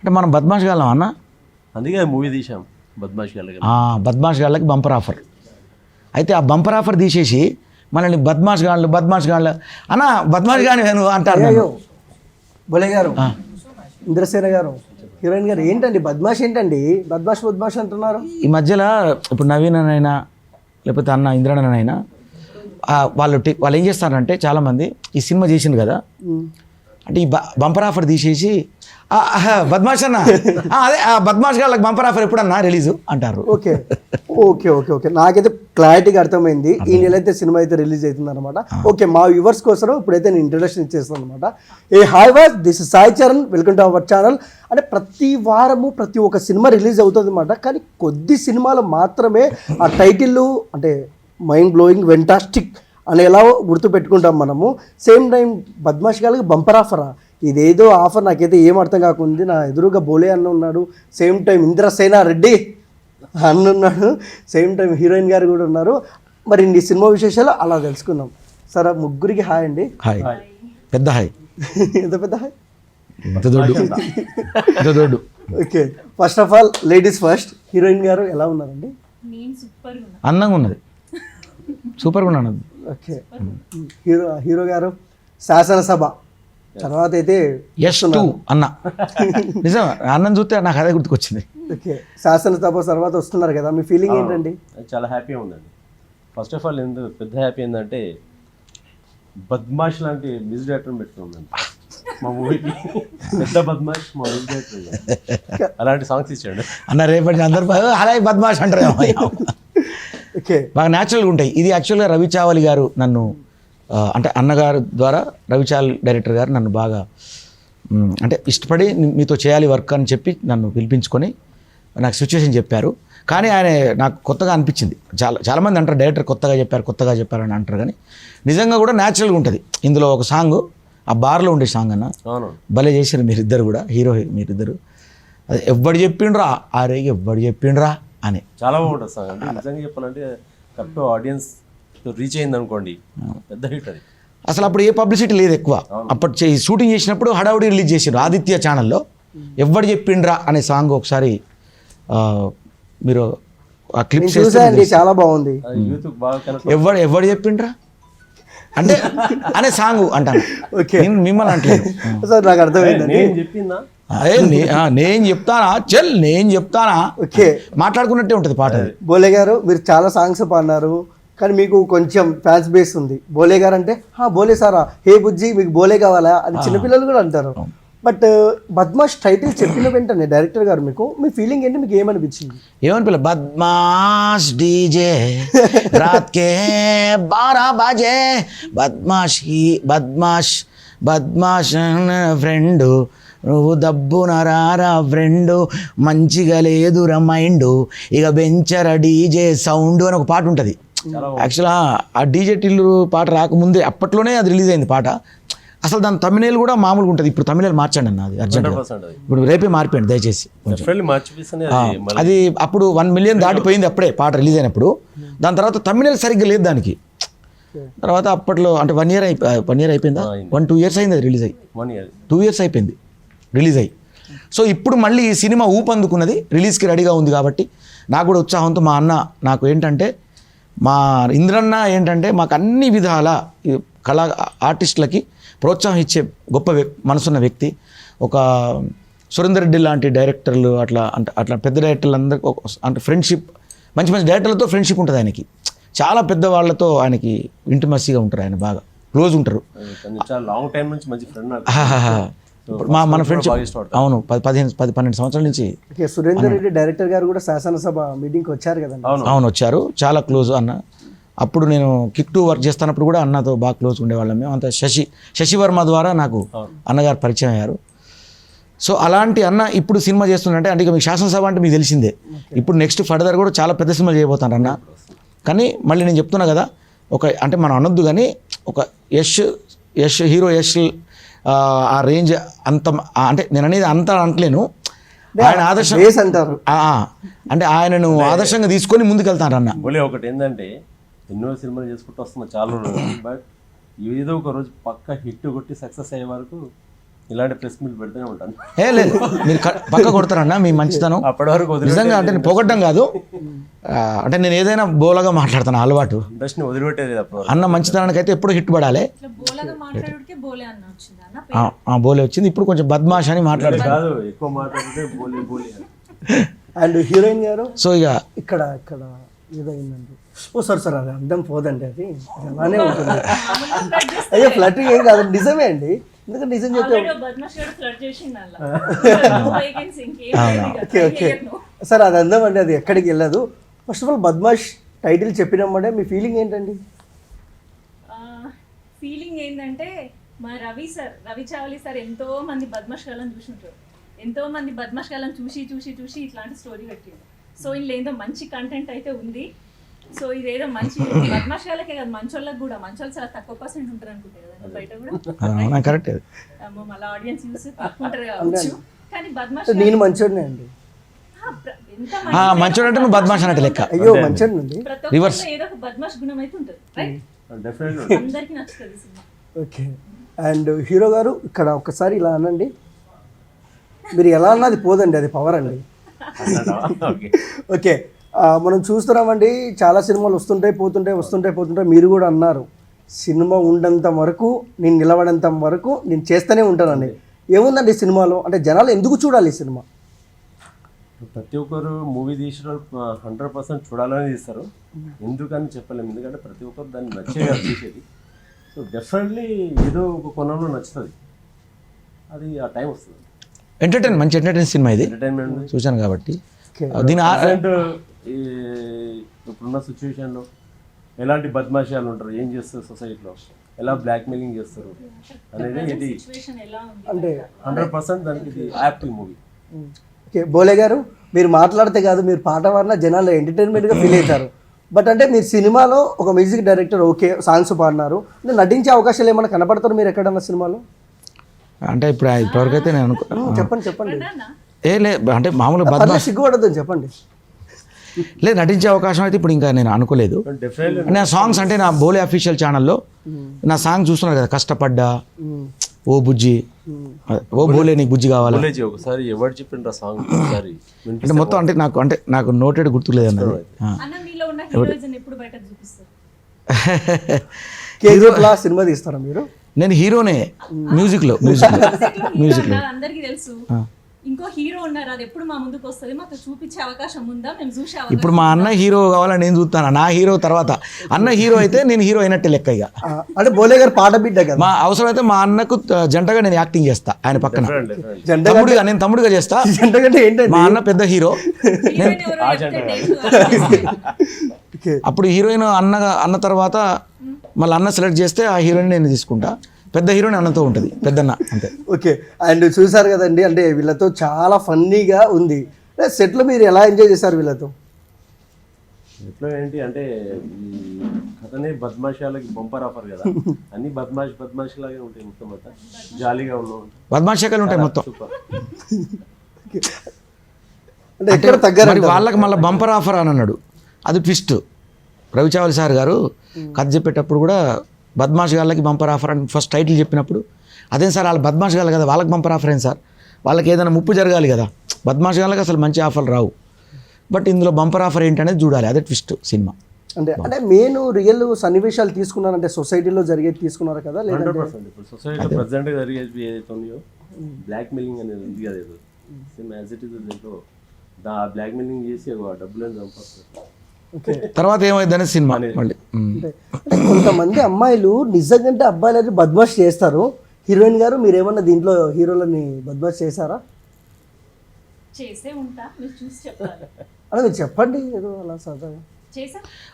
అంటే మనం బద్మాష్ గాళ్ళం అన్న, అందుకే మూవీ తీసాం బద్మాష్ గాళ్ళకి. బద్మాష్ గాళ్ళకి బంపర్ ఆఫర్. అయితే ఆ బంపర్ ఆఫర్ తీసేసి మనల్ని బద్మాష్ గాళ్ళు అన్న బద్మాష్ గాని నువ్వు అంటారు. బోలే గారు, ఇంద్రసేన గారు, హీరోయిన్ గారు, ఏంటండి బద్మాష్ ఏంటండి? బద్మాష్ అంటున్నారు. ఈ మధ్యలో ఇప్పుడు నవీన్ అయినా లేకపోతే అన్న ఇంద్రనైనా వాళ్ళు ఏం చేస్తారంటే చాలామంది ఈ సినిమా చేసిండు కదా, అంటే ఈ బంపర్ ఆఫర్ తీసేసి బద్మాష్ అన్న అదే బద్మాష్ గాళ్ళకి బంపర్ ఆఫర్ ఎప్పుడన్నా రిలీజ్ అంటారు. ఓకే ఓకే ఓకే ఓకే నాకైతే క్లారిటీగా అర్థమైంది. ఈ నెల అయితే సినిమా అయితే రిలీజ్ అవుతుంది అనమాట. ఓకే, మా వ్యూవర్స్ కోసం ఇప్పుడైతే నేను ఇంట్రడక్షన్ ఇచ్చేస్తాను అనమాట. Hi was, this is Sai Charan, welcome to our channel. అంటే ప్రతి వారము ప్రతి ఒక్క సినిమా రిలీజ్ అవుతుంది అనమాట. కానీ కొద్ది సినిమాలు మాత్రమే ఆ టైటిల్ అంటే మైండ్ బ్లోయింగ్, వెంటాస్టిక్ అని ఎలా గుర్తుపెట్టుకుంటాం మనము. సేమ్ టైం బద్మాష్ గారికి బంపర్ ఆఫరా? ఇదేదో ఆఫర్ నాకైతే ఏం అర్థం కాకుంది. నా ఎదురుగా బోలే అన్న ఉన్నాడు, సేమ్ టైం ఇంద్రసేన రెడ్డి అన్న ఉన్నాడు, సేమ్ టైం హీరోయిన్ గారు కూడా ఉన్నారు. మరి ఈ సినిమా విశేషాలు అలా తెలుసుకుందాం. సరే, ముగ్గురికి హాయ్ అండి. హాయ్, పెద్ద హాయ్. ఎంత పెద్ద హాయ్? దొడ్డు. Okay, first of all ladies first. Heroine గారు ఎలా ఉన్నారండి? అందంగా ఉన్నది, సూపర్గా ఉన్నాను. ఓకే, హీరో గారు శాసనసభ తర్వాత అయితే అన్న నిజం అన్నం చూస్తే నాకు అదే గుర్తుకొచ్చింది. ఓకే, శాసనసభ తర్వాత వస్తున్నారు కదా, మీ ఫీలింగ్ ఏంటండి? చాలా హ్యాపీగా ఉందండి. ఫస్ట్ ఆఫ్ ఆల్ ఎందుకు పెద్ద హ్యాపీ ఏంటంటే బద్మాష్ లాంటి మ్యూజిక్ డైరెక్టర్ పెట్టుకున్నాం మా మూవీకి. పెద్ద బద్మాష్ మా మ్యూజిక్ డైరెక్టర్ అలాంటి సాంగ్స్ ఇచ్చాడు అన్న. రేపటి అందరు అలాగే బద్మాష్ అంటారు. ఓకే, బాగా న్యాచురల్గా ఉంటాయి. ఇది యాక్చువల్గా రవి చావలి గారు నన్ను అంటే అన్నగారు ద్వారా రవి చావలి డైరెక్టర్ గారు నన్ను బాగా అంటే ఇష్టపడి మీతో చేయాలి వర్క్ అని చెప్పి నన్ను పిలిపించుకొని నాకు సిచ్యువేషన్ చెప్పారు. కానీ ఆయన నాకు కొత్తగా అనిపించింది. చాలామంది అంటారు డైరెక్టర్ కొత్తగా చెప్పారు అని అంటారు, కానీ నిజంగా కూడా న్యాచురల్గా ఉంటుంది. ఇందులో ఒక సాంగ్ ఆ బార్లో ఉండే సాంగ్ అన్న, భలే చేశారు మీరిద్దరు కూడా, మీరిద్దరు. అది ఎవ్వడు చెప్పిండ్రా అరే ఎవ్వడు చెప్పిండ్రా అని చాలా బాగుంటుంది సాంగ్. అంటే నిజంగా చెప్పాలంటే కరెక్ట్ ఆడియన్స్ రీచ్ అయింది అనుకోండి, పెద్ద హిట్ అది. అసలు అప్పుడు ఏ పబ్లిసిటీ లేదు ఎక్కువ. అప్పటి షూటింగ్ చేసినప్పుడు హడావుడి రిలీజ్ చేసారు ఆదిత్య ఛానల్లో. ఎవ్వడు చెప్పిండ్రా అనే సాంగ్ ఒకసారి మీరు ఆ క్లిప్ చూసారండి, చాలా బాగుంది. ఎవ్వడు చెప్పిండ్రా అంటే అనే సాంగ్ అంటాను. నేను మిమ్మల్ని అంటలేదు, నాకు అర్థమైంది. చెప్పిందా నేను చెప్తానా నేను చెప్తానా. ఓకే, మాట్లాడుకున్నట్టే ఉంటుంది పాట. బోలే గారు, మీరు చాలా సాంగ్స్ పాడినారు, కానీ మీకు కొంచెం ఫ్యాన్స్ బేస్ ఉంది. బోలే గారు అంటే బోలే సారా, హే బుజ్జి మీకు బోలే కావాలా అని చిన్నపిల్లలు కూడా అంటారు. బట్ బద్మాష్ టైటిల్ చెప్పిన వెంటనే డైరెక్టర్ గారు మీ ఫీలింగ్ ఏంటి? మీకు ఏమనిపించింది? ఏమనిపిల్ల? బద్మాష్ డీజే రాత్ కే 12 బజే బద్మాష్ ఫ్రెండు నువ్వు దబ్బున రారా ఫ్రెండు మంచిగా లేదురా మైండు ఇక బెంచర డీజే సౌండ్ అని ఒక పాట ఉంటుంది. యాక్చువల్గా ఆ డీజే టిల్లు పాట రాకముందే అప్పట్లోనే అది రిలీజ్ అయింది పాట. అసలు దాని తమిళ కూడా మామూలుగా ఉంటుంది. ఇప్పుడు తమిళ మార్చండి అన్న, అది అర్జెంట్గా. ఇప్పుడు రేపే మార్పండి దయచేసి. అది అప్పుడు 1 మిలియన్ దాటిపోయింది అప్పుడే పాట రిలీజ్ అయినప్పుడు. దాని తర్వాత తమిళ సరిగ్గా లేదు దానికి. తర్వాత అప్పట్లో అంటే 1 ఇయర్ అయిపోయిందా, 1-2 ఇయర్స్ అయింది అది రిలీజ్ అయ్యి. 2 ఇయర్స్ అయిపోయింది రిలీజ్ అయ్యి. సో ఇప్పుడు మళ్ళీ ఈ సినిమా ఊపందుకున్నది, రిలీజ్కి రెడీగా ఉంది. కాబట్టి నాకు కూడా ఉత్సాహంతో మా అన్న నాకు ఏంటంటే మా ఇంద్రన్న ఏంటంటే మాకు అన్ని విధాల కళా ఆర్టిస్టులకి ప్రోత్సాహం ఇచ్చే గొప్ప మనసున్న వ్యక్తి. ఒక సురేందర్ రెడ్డి లాంటి డైరెక్టర్లు అట్లా పెద్ద డైరెక్టర్లు అందరికీ అంటే ఫ్రెండ్షిప్, మంచి ఫ్రెండ్షిప్ ఫ్రెండ్షిప్ ఉంటుంది ఆయనకి. చాలా పెద్ద వాళ్ళతో ఆయనకి ఇంటిమసీగా ఉంటారు, ఆయన బాగా క్లోజ్ ఉంటారు. మన ఫ్రెండ్షిప్ అవును 10-12 సంవత్సరాల నుంచి. సురేందర్ రెడ్డి డైరెక్టర్ గారు కూడా శాసనసభ మీటింగ్కి వచ్చారు కదా? అవును వచ్చారు, చాలా క్లోజ్ అన్న. అప్పుడు నేను కిక్ 2 వర్క్ చేస్తున్నప్పుడు కూడా అన్నతో బాగా క్లోజ్ ఉండేవాళ్ళం మేము అంతా. శశివర్మ ద్వారా నాకు అన్నగారు పరిచయం అయ్యారు. సో అలాంటి అన్న ఇప్పుడు సినిమా చేస్తుందంటే అంటే మీకు శాసనసభ అంటే మీకు తెలిసిందే. ఇప్పుడు నెక్స్ట్ ఫర్దర్ కూడా చాలా పెద్ద సినిమా చేయబోతాను అన్న. కానీ మళ్ళీ నేను చెప్తున్నా కదా, అంటే మనం అనొద్దు కానీ ఒక హీరో యష్ ఆ రేంజ్ అంత అంటే నేను అనేది అంత అంటలేను. ఆయన ఆదర్శం అంటారు అంటే ఆయనను ఆదర్శంగా తీసుకొని ముందుకెళ్తాను అన్న. ఒకటి ఏంటంటే ఎన్నో సినిమాలు చేసుకుంటూ వస్తున్నా చాలా రోజులు, బట్ ఏదో ఒక రోజు పక్క హిట్ కొట్టి సక్సెస్ అయ్యే వరకు ఇలాంటి ప్రెస్ మీట్ పెడుతూనే ఉంటాను. లేదు మీరు పక్క కొడతారన్న మీ మంచితనం. అప్పటి వరకు నిజంగా అంటే నేను పొగడ్డం కాదు, అంటే నేను ఏదైనా బోలగా మాట్లాడతాను అలవాటు. ఇండస్ట్రీని వదిలిపెట్టేది అప్పుడు. అన్న మంచితనానికి అయితే ఎప్పుడు హిట్ పడాలి. బోలే వచ్చింది, ఇప్పుడు కొంచెం బద్మాష్ అని మాట్లాడతాను. కాదు, ఎక్కువ మాట్లాడితే బోలే బోలే. అండ్ హీరోయిన్ గారు సో ఇక ఇక్కడ ఇక్కడ ఏదైందండి, ఓ సార్ అది అర్థం పోదండి, అది అలానే ఉంటుంది. అయ్యో ఫ్లట్టింగ్ ఏం కాదు, నిజమే అండి. ఎందుకంటే నిజం చెప్తే ఓకే ఓకే సార్, అది అందం అండి, అది ఎక్కడికి వెళ్ళదు. First of all Badmash title చెప్పినామంటే మీ ఫీలింగ్ ఏంటండి? ఫీలింగ్ ఏంటంటే మా రవి చావలి సార్ ఎంతో మంది బద్మాష్ గాలను చూసుంటారు, ఎంతో మంది బద్మాష్ గాలను చూసి ఇట్లాంటి స్టోరీ పెట్టిండు. సో ఇందులో ఏదో మంచి కంటెంట్ అయితే ఉంది. సో ఇదేదో మంచి బద్మాష్ గాలకే కాదు, మంచోళ్ళకి కూడా, మంచోళ్ళు చాలా తక్కువ పర్సెంట్ ఉంటారు అనుకుంటే కదా బయట కూడా. కరెక్ట్, మళ్ళీ ఆడియన్స్ చూసి తక్కువ ఉంటారు కావచ్చు, కానీ బద్మాష్ నేను మంచోడినే అండి. మంచోడు అంటే నువ్వు బద్మాష్ అన్నట్టు లెక్క. అయ్యో మంచోడి నుండి ప్రతి ఒక్కరిలో ఏదో ఒక బద్మాష్ గుణం అయితే ఉంటుంది, రైట్? డెఫినెట్లీ అందరికీ నచ్చుతుంది సినిమా. ఓకే. అండ్ హీరో గారు ఇక్కడ ఒకసారి ఇలా అనండి, మీరు ఎలా అన్నది పోదండి, అది పవర్ అండి. ఓకే, మనం చూస్తున్నామండి చాలా సినిమాలు వస్తుంటాయి పోతుంటాయి. మీరు కూడా అన్నారు సినిమా ఉండంత వరకు నేను నిలబడేంత వరకు నేను చేస్తూనే ఉంటానండి. ఏముందండి సినిమాలో, అంటే జనాలు ఎందుకు చూడాలి ఈ సినిమా? ప్రతి ఒక్కరు మూవీ తీసిన 100% చూడాలని తీస్తారు. ఎందుకని చెప్పలేము, ఎందుకంటే ప్రతి ఒక్కరు దాన్ని నచ్చే తీసేది. సో డెఫినెట్లీ ఏదో ఒక కొనంలో నచ్చుతుంది, అది ఆ టైం వస్తుంది. మంచి ఎంటర్టైన్ సినిమా ఇది, ఎంటర్టైన్మెంట్ చూశాను కాబట్టి. దీని ఇప్పుడున్న సిచ్యువేషన్లో ఎలాంటి బద్మాషాలు ఉంటారు, ఏం చేస్తారు సొసైటీలో, ఎలా బ్లాక్ మెయిలింగ్ చేస్తారు అనేది ఇది సిచ్యువేషన్ ఎలా ఉంది అంటే 100% దానికి ఇది యాక్టివ్ మూవీ. ఓకే, బోలే గారు మీరు మాట్లాడితే కాదు, మీరు పాట పాడిన జనాలు ఎంటర్టైన్మెంట్గా ఫీల్ అవుతారు. బట్ అంటే మీరు సినిమాలో ఒక మ్యూజిక్ డైరెక్టర్, ఓకే సాంగ్స్ పాడినారు, నటించే అవకాశాలు ఏమైనా కనపడతారు మీరు ఎక్కడన్నా సినిమాలో? అంటే ఇప్పటివరకు అయితే నేను చెప్పండి. అంటే మామూలుగా బద్మాష్ సిగ్గుపడద్దని చెప్పండి. లేదు, నటించే అవకాశం అయితే ఇప్పుడు ఇంకా నేను అనుకోలేదు. నా సాంగ్స్ అంటే నా బోలే అఫీషియల్ ఛానల్లో నా సాంగ్ చూస్తున్నారు కదా, కష్టపడ్డా, ఓ బుజ్జి, ఓ బోలే నీకు బుజ్జి కావాలి, ఒకసారి ఎవరు చెప్పిండ్రు ఆ సాంగ్ అంటే మొత్తం అంటే నాకు నోటెడ్ గుర్తులేదు అన్నది. అన్న మీలో ఉన్న హీరోయిజం ఎప్పుడు బయట చూపిస్తారు? సినిమా తీస్తారా మీరు? నేను హీరోనే మ్యూజిక్లో అందరికీ తెలుసు. ఇంకో హీరో ఉన్నారు, అది ఎప్పుడు మా ముందుకు వస్తుంది, మాకు చూపించే అవకాశం ఉందా? మేము చూసే ఇప్పుడు మా అన్న హీరో కావాలని నేను చూస్తాను, నా హీరో తర్వాత అన్న హీరో అయితే నేను హీరో అయినట్టే లెక్క. ఇక అంటే బోలే గారు పాట బిడ్డ కదా, మా అవసరం అయితే మా అన్నకు జంటగా నేను యాక్టింగ్ చేస్తా, ఆయన పక్కన నేను తమ్ముడుగా చేస్తా. జంటగంటే ఏంటంటే మా అన్న పెద్ద హీరో, అప్పుడు హీరోయిన్ అన్న తర్వాత మళ్ళీ అన్న సెలెక్ట్ చేస్తే ఆ హీరోయిన్ నేను తీసుకుంటా. పెద్ద హీరోయిన్ అన్నతో ఉంటుంది, పెద్దన్న అంతే. ఓకే, అండ్ చూసారు కదండి, అంటే వీళ్ళతో చాలా ఫన్నీగా ఉంది. సెట్లో మీరు ఎలా ఎంజాయ్ చేశారు వీళ్ళతో? సెట్లో ఏంటి అంటే కథనే బద్మాషాలకి బంపర్ ఆఫర్ కదా, అన్ని బద్మాషి లాగే ఉంటాయి, మొత్తం అంతా జాలీగా ఉన్నాం, బద్మాషాలు ఉంటాయి మొత్తం. అంటే ఎక్కడ తగ్గారు వాళ్ళకి మళ్ళీ బంపర్ ఆఫర్ అని అన్నాడు, అది ట్విస్ట్. రవిచావలి సార్ గారు కథ చెప్పేటప్పుడు కూడా బద్మాష్ గాళ్ళకి బంపర్ ఆఫర్ అని ఫస్ట్ టైటిల్ చెప్పినప్పుడు, అదేం సార్ వాళ్ళు బద్మాష్ గాళ్ళు కదా, వాళ్ళకి బంపర్ ఆఫర్ ఏం సార్, వాళ్ళకి ఏదైనా ముప్పు జరగాలి కదా, బద్మాష్ గాళ్ళకి అసలు మంచి ఆఫర్లు రావు. బట్ ఇందులో బంపర్ ఆఫర్ ఏంటనేది చూడాలి, అదే ట్విస్ట్ సినిమా. అంటే నేను రియల్ సన్నివేశాలు తీసుకున్నానంటే సొసైటీలో జరిగేది తీసుకున్నారు కదా? 100% ఇప్పుడు సొసైటీలో ప్రజెంట్ జరిగేది ఏదైతే ఉన్నాయో బ్లాక్ మెయిలింగ్ అనేది ఉంది కదా, ఏదో సేమ్ యాజ్ ఇట్ ఈస్ దీంట్లో బ్లాక్ మెయిలింగ్ చేసి డబ్బులను చంపేస్తారు. తర్వాత ఏమైంది అనేది సినిమా మళ్ళీ. కొంతమంది అమ్మాయిలు నిజంగా అబ్బాయిలు బద్మాష్ చేస్తారు. హీరోయిన్ గారు మీరేమన్నా దీంట్లో హీరోలని బద్మాష్ చేశారా? చేసే ఉంటా, మీరు చూసి చెప్పాలి. అలా మీరు చెప్పండి ఏదో అలా సరదాగా.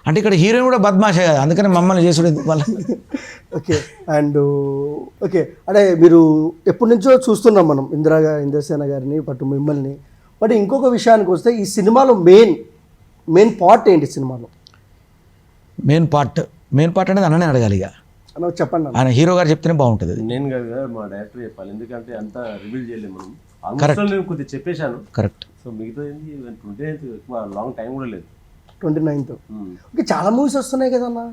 అంటే ఇక్కడ హీరోయిన్ కూడా బద్మాషే కదా, అందుకని మమ్మల్ని చేసుడు వాళ్ళ. ఓకే, అండ్ ఓకే, అంటే మీరు ఎప్పటి నుంచో చూస్తున్నాం మనం ఇంద్రసేన గారిని, బట్ మిమ్మల్ని. బట్ ఇంకొక విషయానికి వస్తే ఈ సినిమాలో మెయిన్ పార్ట్ ఏంటి సినిమాలో? మెయిన్ పార్ట్ అనేది అన్ననే అడగాలి, ఇక చెప్పండి. ఆయన హీరో గారు చెప్తేనే బాగుంటుంది. నేను కదా మా డైరెక్టర్ చెప్పాలి, ఎందుకంటే అంతా రివీల్ చేయలేము మనం. ఆల్మోస్ట్ నేను కొద్దిగా చెప్పేశాను. కరెక్ట్. సో మిగతా 29th ఎక్కువ లాంగ్ టైం కూడా లేదు. 29th. ఓకే, చాలా మూవీస్ వస్తున్నాయి కదన్నా?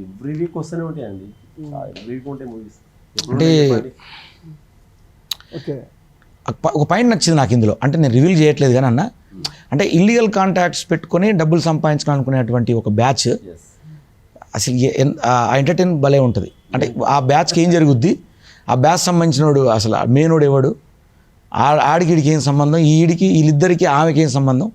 ఎవ్రీ వీక్ వస్తూనే ఉంటాయండి, ఎవ్రీ వీక్ ఉంటాయి మూవీస్. అంటే ఓకే ఒక పాయింట్ నచ్చింది నాకు ఇందులో, అంటే నేను రివీల్ చేయట్లేదు కానీ అన్న, అంటే ఇల్లీగల్ కాంటాక్ట్స్ పెట్టుకొని డబ్బులు సంపాదించాలనుకునేటువంటి ఒక బ్యాచ్ ఎస్ అసలు ఆ ఎంటర్టైన్ భలే ఉంటుంది. అంటే ఆ బ్యాచ్కి ఏం జరుగుద్ది, ఆ బ్యాచ్ సంబంధించినోడు అసలు మెయినోడు ఎవడు, ఆడికిడికి ఏం సంబంధం, వీళ్ళిద్దరికి ఆమెకి ఏం సంబంధం,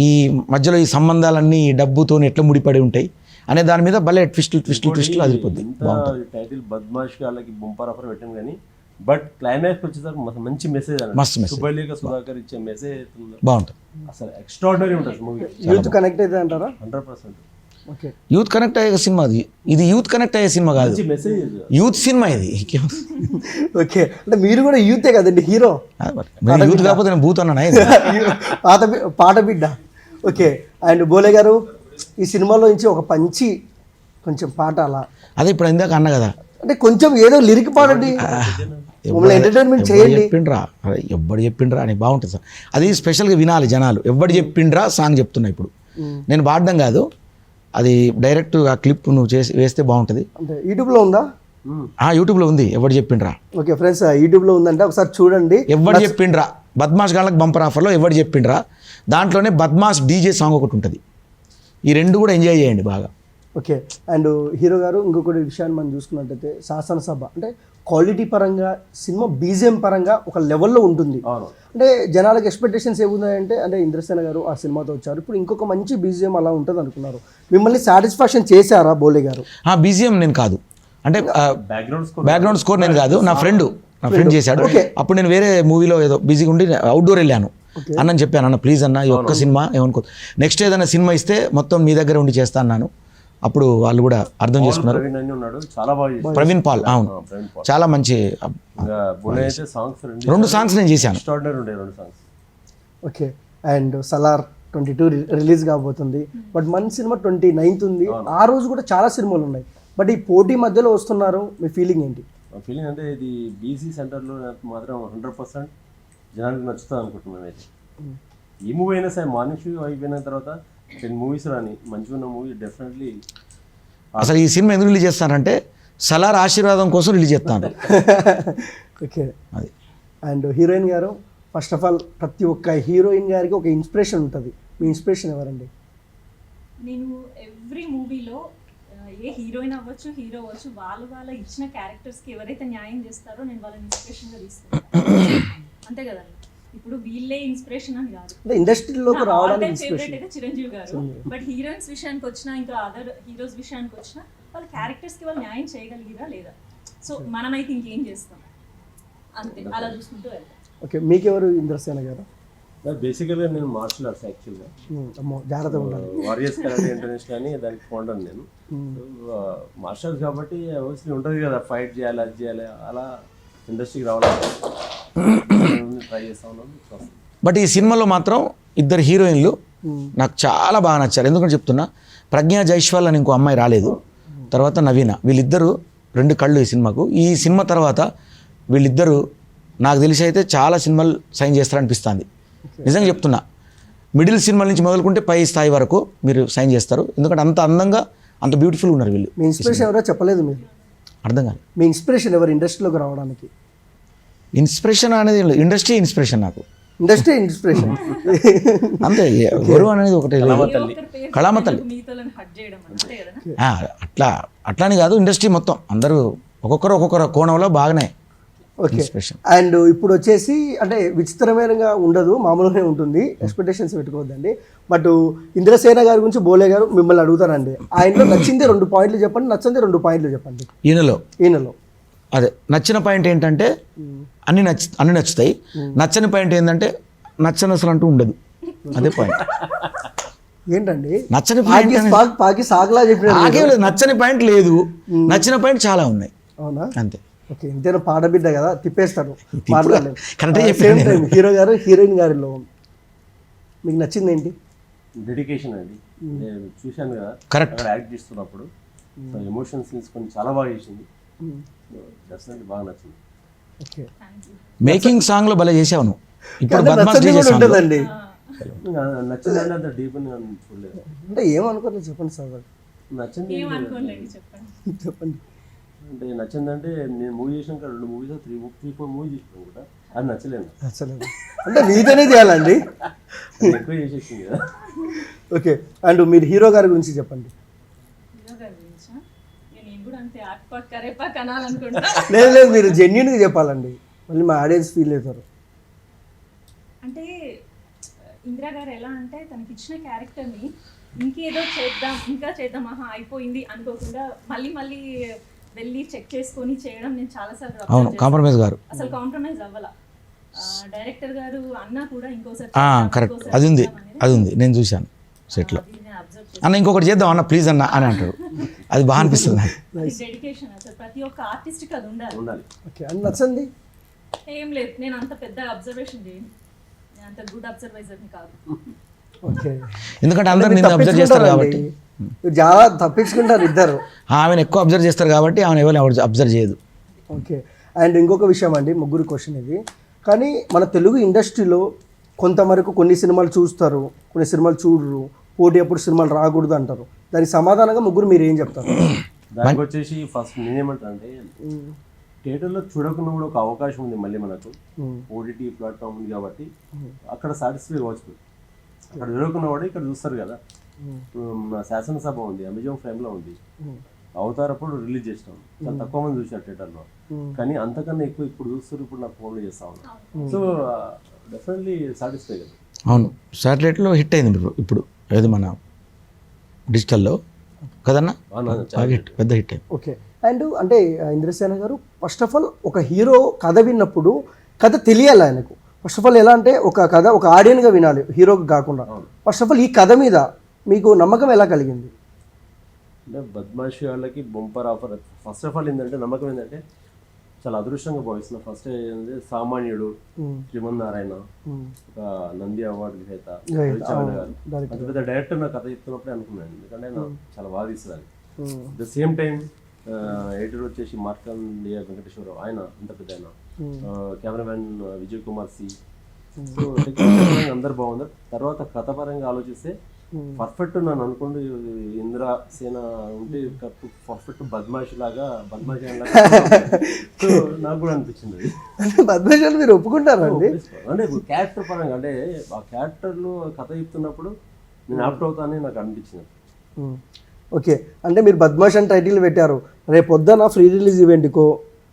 ఈ మధ్యలో ఈ సంబంధాలన్నీ ఈ డబ్బుతో ఎట్లా ముడిపడి ఉంటాయి అనే దాని మీద భలే ట్విస్టులు అదిరిపోద్ది. టైటిల్ బద్మాష్ వాళ్ళకి బొంపర్ ఆఫర్ పెట్టాను కానీ బట్ క్లైమాక్స్ వచ్చేసరికి మంచి మెసేజ్ మస్తు message. సుబ్బలేఖ సుధాకర్ ఇచ్చే మెసేజ్ బాగుంటుంది. అసలు ఎక్స్ట్రాడినరీ ఉంటుంది మూవీ. యూత్ కనెక్ట్ అయితే అంటారా? 100% ఓకే యూత్ కనెక్ట్ అయ్యే సినిమా ఇది యూత్ కనెక్ట్ అయ్యే సినిమా కాదు, మంచి మెసేజ్. యూత్ సినిమా ఇది. ఓకే అంటే మీరు కూడా యూతే కదండి హీరో. యూత్ కాకపోతే నేను బూత్ అన్నా. పాట బిడ్డ. ఓకే అండ్ బోలే గారు ఈ సినిమాలో నుంచి ఒక పంచి కొంచెం పాట అలా, అదే ఇప్పుడు ఇందాక అన్న కదా, అంటే కొంచెం ఏదో లిరిక్ పాడండి, మమ్మల్ని ఎంటర్టైన్మెంట్ చేయండి. చెప్పిండ్రా ఎవ్వడు చెప్పిండ్రా అని బాగుంటుంది సార్. అది స్పెషల్గా వినాలి జనాలు. ఎవ్వడు చెప్పిండ్రా సాంగ్ చెప్తున్నా ఇప్పుడు, నేను పాడడం కాదు, అది డైరెక్ట్ ఆ క్లిప్ నువ్వు వేస్తే బాగుంటుంది. అంటే యూట్యూబ్లో ఉందా? యూట్యూబ్లో ఉంది. ఎవడు చెప్పిండ్రా. ఓకే ఫ్రెండ్స్ యూట్యూబ్లో ఉందంటే ఒకసారి చూడండి. ఎవడు చెప్పిండ్రా బద్మాష్ గాళ్ళకి బంపర్ ఆఫర్లో ఎవడు చెప్పిండ్రా, దాంట్లోనే బద్మాష్ డీజే సాంగ్ ఒకటి ఉంటుంది. ఈ రెండు కూడా ఎంజాయ్ చేయండి బాగా. ఓకే అండ్ హీరో గారు ఇంకొకటి విషయాన్ని మనం చూసుకున్నట్టయితే శాసనసభ అంటే క్వాలిటీ పరంగా సినిమా బీజిఎం పరంగా ఒక లెవెల్లో ఉంటుంది. అంటే జనాలకు ఎక్స్పెక్టేషన్స్ ఏమున్నాయంటే అంటే ఇంద్రసేన గారు ఆ సినిమాతో వచ్చారు, ఇప్పుడు ఇంకొక మంచి బీజిఎం అలా ఉంటుంది అనుకున్నారు. మిమ్మల్ని సాటిస్ఫాక్షన్ చేశారా బోలే గారు? బీజిఎం నేను కాదు, అంటే బ్యాక్గ్రౌండ్ స్కోర్ నేను కాదు, నా ఫ్రెండ్ చేశాడు. అప్పుడు నేను వేరే మూవీలో ఏదో బిజీగా ఉండి అవుట్డోర్ వెళ్ళాను. అన్నని చెప్పాను, అన్న ప్లీజ్ అన్న ఈ ఒక్క సినిమా ఏమనుకో, నెక్స్ట్ ఏదైనా సినిమా ఇస్తే మొత్తం మీ దగ్గర ఉండి చేస్తా అన్నాను. అప్పుడు వాళ్ళు కూడా అర్థం చేసుకున్నారు. ప్రవీణ్ పాల్, అవును, చాలా మంచి 2 సాంగ్స్ నేను చేశాను. ఓకే అండ్ సలార్ 22 రిలీజ్ కాబోతుంది, బట్ మన సినిమా 29th ఉంది. ఆ రోజు కూడా చాలా సినిమాలు ఉన్నాయి, బట్ ఈ పోటీ మధ్యలో వస్తున్నారు, మీ ఫీలింగ్ ఏంటి? ఫీలింగ్ అంటే ఇది బీసీ సెంటర్లో మాత్రం 100% జనానికి నచ్చుతుంది అనుకుంటున్నాం. అయితే ఈ మూవీ అయినా సరే మార్నింగ్ షో అయిపోయిన తర్వాత 10 మూవీస్ రాని మంచిగా ఉన్న మూవీ డెఫినెట్లీ. అసలు ఈ సినిమా ఎందుకు రిలీజ్ చేస్తానంటే సలార్ ఆశీర్వాదం కోసం రిలీజ్ చేస్తాను. ఓకే అది. అండ్ హీరోయిన్ గారు, ఫస్ట్ ఆఫ్ ఆల్ ప్రతి ఒక్క హీరోయిన్ గారికి ఒక ఇన్స్పిరేషన్ ఉంటుంది. మీ ఇన్స్పిరేషన్ ఎవరండి? నేను ఎవ్రీ మూవీలో ఏ హీరోయిన్ అవ్వచ్చు హీరో అవ్వచ్చు వాళ్ళ ఇచ్చిన క్యారెక్టర్స్కి ఎవరైతే న్యాయం చేస్తారో నేను వాళ్ళని ఇన్స్పిరేషన్గా తీసుకుంటాను. అంతే కదండి, ఇప్పుడు వీళ్ళే ఇన్స్పిరేషన్ అని కాదు. ఇండస్ట్రీలోకి రావడానికి ఫేవరెట్ అయితే చిరంజీవి గారు, బట్ హీరోయిన్స్ విషయానికి వచ్చినా ఇంకా అదర్ హీరోస్ విషయానికి వచ్చినా వాళ్ళ క్యారెక్టర్స్కి వాళ్ళు న్యాయం చేయగలిగిరా లేదా, సో మనమైతే ఇంకేం చేస్తాం, అంతే అలా చూసుకుంటూ వెళ్తాం. ఓకే మీకెవరు ఇంద్రసేన గారు? బేసికల్గా నేను మార్షల్ ఆర్ట్స్ యాక్చువల్గా, జాగ్రత్తగా ఉండాలి, వారియర్స్ కరాటే ఇంటర్నేషనల్ అని దానికి ఫౌండర్ నేను. మార్షల్ ఆర్ట్స్ కాబట్టి ఆబ్వియస్లీ ఉంటుంది కదా, ఫైట్ చేయాలి అది చేయాలి, అలా ఇండస్ట్రీకి రావాలని ట్రై చేస్తా ఉన్నాను. బట్ ఈ సినిమాలో మాత్రం 2 హీరోయిన్లు నాకు చాలా బాగా నచ్చారు. ఎందుకంటే చెప్తున్నా, ప్రజ్ఞా జైస్వాల్ అని ఇంకో అమ్మాయి రాలేదు, తర్వాత నవీన, వీళ్ళిద్దరూ 2 కళ్ళు ఈ సినిమాకు. ఈ సినిమా తర్వాత వీళ్ళిద్దరూ నాకు తెలిసి అయితే చాలా సినిమాలు సైన్ చేస్తారనిపిస్తుంది. నిజంగా చెప్తున్నా, మిడిల్ సినిమాల నుంచి మొదలుకుంటే పై స్థాయి వరకు మీరు సైన్ చేస్తారు. ఎందుకంటే అంత అందంగా అంత బ్యూటిఫుల్గా ఉన్నారు వీళ్ళు. మీ ఇన్స్పిరేషన్ ఎవరో చెప్పలేదు మీరు? అర్థం కాదు. మీ ఇన్స్పిరేషన్ ఎవరు ఇండస్ట్రీలోకి రావడానికి? ఇన్స్పిరేషన్ అనేది ఇండస్ట్రీ ఇన్స్పిరేషన్, నాకు ఇండస్ట్రీ ఇన్స్పిరేషన్ అంతే. ఎవరు అనేది ఒకటి కళామ తల్లి. అట్లా అని కాదు, ఇండస్ట్రీ మొత్తం అందరూ ఒక్కొక్కరు కోణంలో బాగానే. ఓకే అండ్ ఇప్పుడు వచ్చేసి అంటే విచిత్రమైనగా ఉండదు, మామూలుగానే ఉంటుంది, ఎక్స్పెక్టేషన్స్ పెట్టుకోవద్దండి. బట్ ఇంద్రసేన గారి గురించి బోలే గారు మిమ్మల్ని అడుగుతానండి, ఆయనలో నచ్చింది 2 పాయింట్లు చెప్పండి, నచ్చింది 2 పాయింట్లు చెప్పండి. ఈయనలో అదే నచ్చిన పాయింట్ ఏంటంటే అన్ని నచ్చుతాయి, నచ్చని పాయింట్ ఏంటంటే నచ్చని అసలు అంటూ ఉండదు. అదే పాయింట్. ఏంటండి నచ్చని పాయింట్? పాకి సాగలా చెప్పిన నచ్చని పాయింట్ లేదు, నచ్చిన పాయింట్ చాలా ఉన్నాయి. అవునా? అంతే. ఓకే ఇంతేనా? పాడబిడ్డ కదా, తిప్పేస్తాడు. కరెక్ట్. హీరో గారు హీరోయిన్ గారిలో మీకు నచ్చింది ఏంటి? డెడికేషన్ అండి. నేను చూశాను కదా కరెక్ట్ యాక్ట్ చేస్తున్నప్పుడు, ఎమోషన్స్ తీసుకొని చాలా బాగా చేసింది, డెఫినెట్లీ బాగా నచ్చింది. ఓకే మేకింగ్ సాంగ్ లో భలే చేసావు నువ్వు. ఇప్పుడు ఉంటుందండి, నచ్చిందండి, అంత డీప్ అని చూడలేదు. అంటే ఏమనుకోలేదు చెప్పండి సార్. నచ్చింది చెప్పండి. అంటే నచ్చిందంటే నేను మూవీ చేసినాక 2 మూవీస్ 3-4 మూవీ చేసినాను కూడా అది నచ్చలేదు. అసలు అంటే మీతోనే చేయాలండి. అది ఎక్కువ చేసేసింది కదా. ఓకే, అండ్ మీరు హీరో గారి గురించి చెప్పండి. హీరో గారి గురించా? నేను కూడా అంతే ఆక్పాక్ కరేపాక్ అనాలనుకుంటా. లేదు లేదు, మీరు జెన్యున్గా చెప్పాలండి, మళ్ళీ మా ఆడియన్స్ ఫీల్ అవుతారు. అంటే ఇందిరా గారు ఎలా అంటే తనకి ఇచ్చిన క్యారెక్టర్ని ఇంకేదో చేద్దాం ఇంకా చేద్దాం అయిపోయింది అనుకోకుండా మళ్ళీ మళ్ళీ వెళ్ళి చెక్ చేసుకొని చేయడం నేను చాలాసార్లు అవును, కాంప్రమైజ్ గారు అసలు కాంప్రమైజ్ అవ్వాల. డైరెక్టర్ గారు అన్నా కూడా ఇంకోసారి కరెక్ట్, అది ఉంది నేను చూశాను సెట్లో. అబ్జర్వ్ అన్న ఇంకొకటి చేద్దాం అన్న ప్లీజ్ అన్న అని అంటాడు, అది బాగా అనిపిస్తుంది నాకు. డెడికేషన్ అసలు ప్రతి ఒక్క ఆర్టిస్ట్కి అది ఉండాలి. ఓకే, అండ్ నచ్చండి. ఏం లేదు, నేను అంత పెద్ద అబ్జర్వేషన్ చేయను, నేను అంత గుడ్ అబ్జర్వైజర్ని కాదు. ఓకే, ఎందుకంటే అందరు నిన్ను అబ్జర్వ్ చేస్తారు కాబట్టి. మీరు చాలా తప్పించుకుంటారు ఇద్దరు. ఆమెను ఎక్కువ అబ్జర్వ్ చేస్తారు కాబట్టి ఆమెను ఎవరు అబ్జర్వ్ చేయదు. ఓకే, అండ్ ఇంకొక విషయం అండి, ముగ్గురు క్వశ్చన్ ఇది. కానీ మన తెలుగు ఇండస్ట్రీలో కొంతవరకు కొన్ని సినిమాలు చూస్తారు, కొన్ని సినిమాలు చూడరు, పోటీ అప్పుడు సినిమాలు రాకూడదు అంటారు. దానికి సమాధానంగా ముగ్గురు మీరు ఏం చెప్తారు? దానికి వచ్చేసి ఫస్ట్ నేనేమంటా అంటే థియేటర్లో చూడకుండా కూడా ఒక అవకాశం ఉంది మళ్ళీ మనకు. ఓటీటీ ప్లాట్ఫామ్ ఉంది కాబట్టి అక్కడ సాటిస్ఫై అవ్వచ్చు. అక్కడ చూడకుండా కూడా ఇక్కడ చూస్తారు కదా. శాసనసభ ఉంది, అమెజాన్ ప్రైమ్లో ఉంది, అవతార్ అప్పుడు రిలీజ్ చేసినాం, చాలా తక్కువ మంది చూసారు థియేటర్లో. కానీ అంతకన్నా ఎక్కువ ఇప్పుడు చూస్తారు, ఇప్పుడు నాకు ఫోన్లో చేస్తా ఉన్నాను. సో డెఫినెట్లీ సాటిస్ఫై కదా. అవును, శాటిలైట్లో హిట్ అయింది ఇప్పుడు, ఏది మన డిజిటల్లో కదన్నా, బాగా హిట్, పెద్ద హిట్ అయింది. ఓకే, అండ్ అంటే ఇంద్రసేన గారు ఫస్ట్ ఆఫ్ ఆల్ ఒక హీరో కథ విన్నప్పుడు కథ తెలియాలి ఆయనకు. ఫస్ట్ ఆఫ్ ఆల్ ఎలా అంటే ఒక కథ ఒక ఆడియన్గా వినాలి, హీరోకి కాకుండా. ఫస్ట్ ఆఫ్ ఆల్ ఈ కథ మీద మీకు నమ్మకం ఎలా కలిగింది? అంటే బద్మాషి వాళ్ళకి bumper offer. First of all ఏంటంటే నమ్మకం ఏంటంటే చాలా అదృష్టంగా భావిస్తున్నా. ఫస్ట్ ఏంటంటే సామాన్యుడు, శ్రీమన్నారాయణ, ఒక నంది అవార్డు విజేత గారు, పెద్ద పెద్ద డైరెక్టర్ నా కథ చెప్తున్నప్పుడే అనుకున్నాను, ఎందుకంటే నాకు చాలా బాగా తీస్తుంది. ద సేమ్ టైం ఎడిటర్ వచ్చేసి మార్కండేయ వెంకటేశ్వరరావు, ఆయన ఇంత పెద్ద ఆయన, cameraman Vijay Kumar C. So technical అందరు బాగున్నారు. తర్వాత కథ పరంగా ఆలోచిస్తే పర్ఫెక్ట్ నన్ను అనుకోండి ఇందిరా సేన ఉంటే పర్ఫెక్ట్ బద్మాషి లాగా సో నాకు కూడా అనిపించింది అది. అంటే బద్మాషి మీరు ఒప్పుకుంటారండి? అంటే క్యారెక్టర్ పరంగా, అంటే ఆ క్యారెక్టర్లో కథ చెప్తున్నప్పుడు నేను యాప్ట్ అవుతానని నాకు అనిపించింది. ఓకే, అంటే మీరు బద్మాష్ అని టైటిల్ పెట్టారు. రేపు పొద్దున ఫ్రీ రిలీజ్ ఈవెంట్కో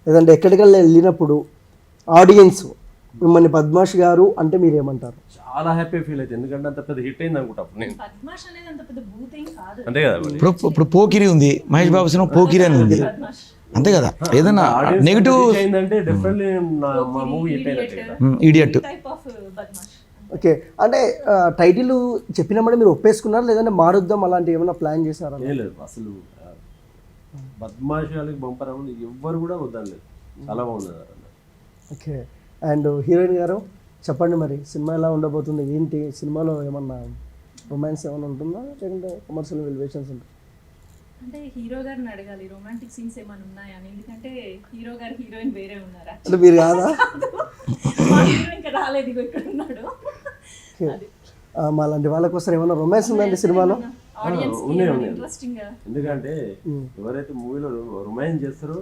లేదంటే ఎక్కడికల్లా వెళ్ళినప్పుడు ఆడియన్స్ మిమ్మల్ని బద్మాష్ గారు అంటే మీరేమంటారు? చాలా హ్యాపీ ఫీల్ అవుతుంది, ఎందుకంటే అంత పెద్ద హిట్ అయింది అనుకుంటా నేను. బద్మాష్ అనేది అంత పెద్ద భూత్ ఏం కాదు. అంతే కదా. ఇప్పుడు పోకిరి ఉంది, మహేష్ బాబు సినిమా పోకిరి అని ఉంది, అంతే కదా. ఏదైనా నెగిటివ్ అయిందంటే డెఫినెట్లీ మా మూవీ హిట్ అయినట్టే కదా. Idiot type of Badmash. Okay, అంటే టైటిల్ చెప్పినప్పుడు మీరు ఒప్పేసుకున్నారు లేదంటే మారుద్దాం అలాంటి ఏమైనా ప్లాన్ చేశారా? ఏం లేదు, అసలు బద్మాషి వాళ్ళకి బంపర్ అవ్వదు ఎవ్వరు కూడా వద్దలేదు, చాలా బాగుంది. ఓకే, అండ్ హీరోయిన్ గారు చెప్పండి, మరి సినిమా ఎలా ఉండబోతుంది ఏంటి? సినిమాలో ఏమన్నా రొమాన్స్ ఏమైనా ఉంటుందా లేదంటే కమర్షియల్ వెలివేషన్స్ ఉంటాయి? అంటే హీరో గారిని అడగాలి రొమాంటిక్ సీన్స్ ఏమైనా ఉన్నాయా అని, ఎందుకంటే హీరో గారు హీరోయిన్ వేరే ఉన్నారు. అంటే మీరు కాదా? మా హీరో ఇంకా రాలేదు, ఇగో ఇక్కడ ఉన్నాడు. మా లాంటి వాళ్ళ కోసం ఏమైనా రొమాన్స్ ఉందండి సినిమాలో? ఇంట్రెస్టింగ్ గా, ఎందుకంటే ఎవరైతే మూవీలో రొమాన్స్ చేస్తారో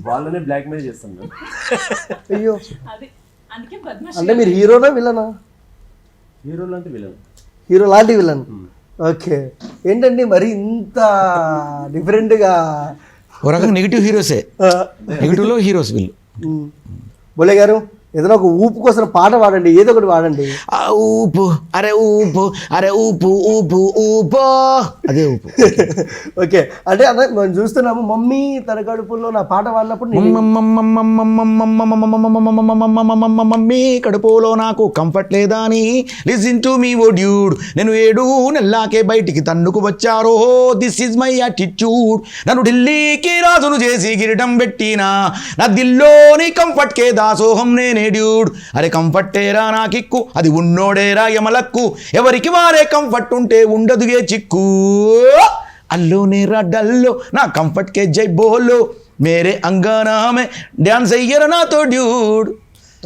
వాళ్ళనే బ్లాక్ మెయిల్ చేస్తాం మేము. అయ్యో, అది అందుకే బద్మాష్. అంటే మీరు హీరోనా విలనా? హీరో లాంటి విలన్. హీరో లాంటి విలన్. ఓకే, ఏంటండి మరి ఇంత డిఫరెంట్గా? ఒక రకంగా నెగిటివ్ హీరోసే, నెగిటివ్లో హీరోస్ వీళ్ళు. బోలే గారు ఏదైనా ఒక ఊపు కోసం పాట పాడండి, ఏదో ఒకటి పాడండి. ఆ ఊపు అరే ఊపు అరే ఊపు ఊపు ఊపో, అదే ఊపు. ఓకే, అంటే అదే మనం చూస్తున్నాము మమ్మీ తన కడుపులో నా పాట పాడినప్పుడు మమ్మీ కడుపులో నాకు కంఫర్ట్ లేదా అని listen to me oh dude, నేను 7 నెలలాకే బయటికి తన్నుకు వచ్చారో, దిస్ ఈజ్ మై యాటిట్యూడ్, నన్ను ఢిల్లీకి రాజును చేసి గిరిటం పెట్టినా, నా దిల్లోని కంఫర్ట్ కే దాసోహం నేనే డ్యూడ్, అరే కంఫర్టేరా నా కిక్కు, అది ఉన్నోడేరా యమలక్కు, ఎవరికి వారే కంఫర్ట్ ఉంటే ఉండదు ఏ చిక్కు, అల్లో నేరా డల్లో నా కంఫర్ట్ కే జై బోలో, మేరే అంగానా మే డ్యాన్స్ అయ్యరా నాతో డ్యూడ్.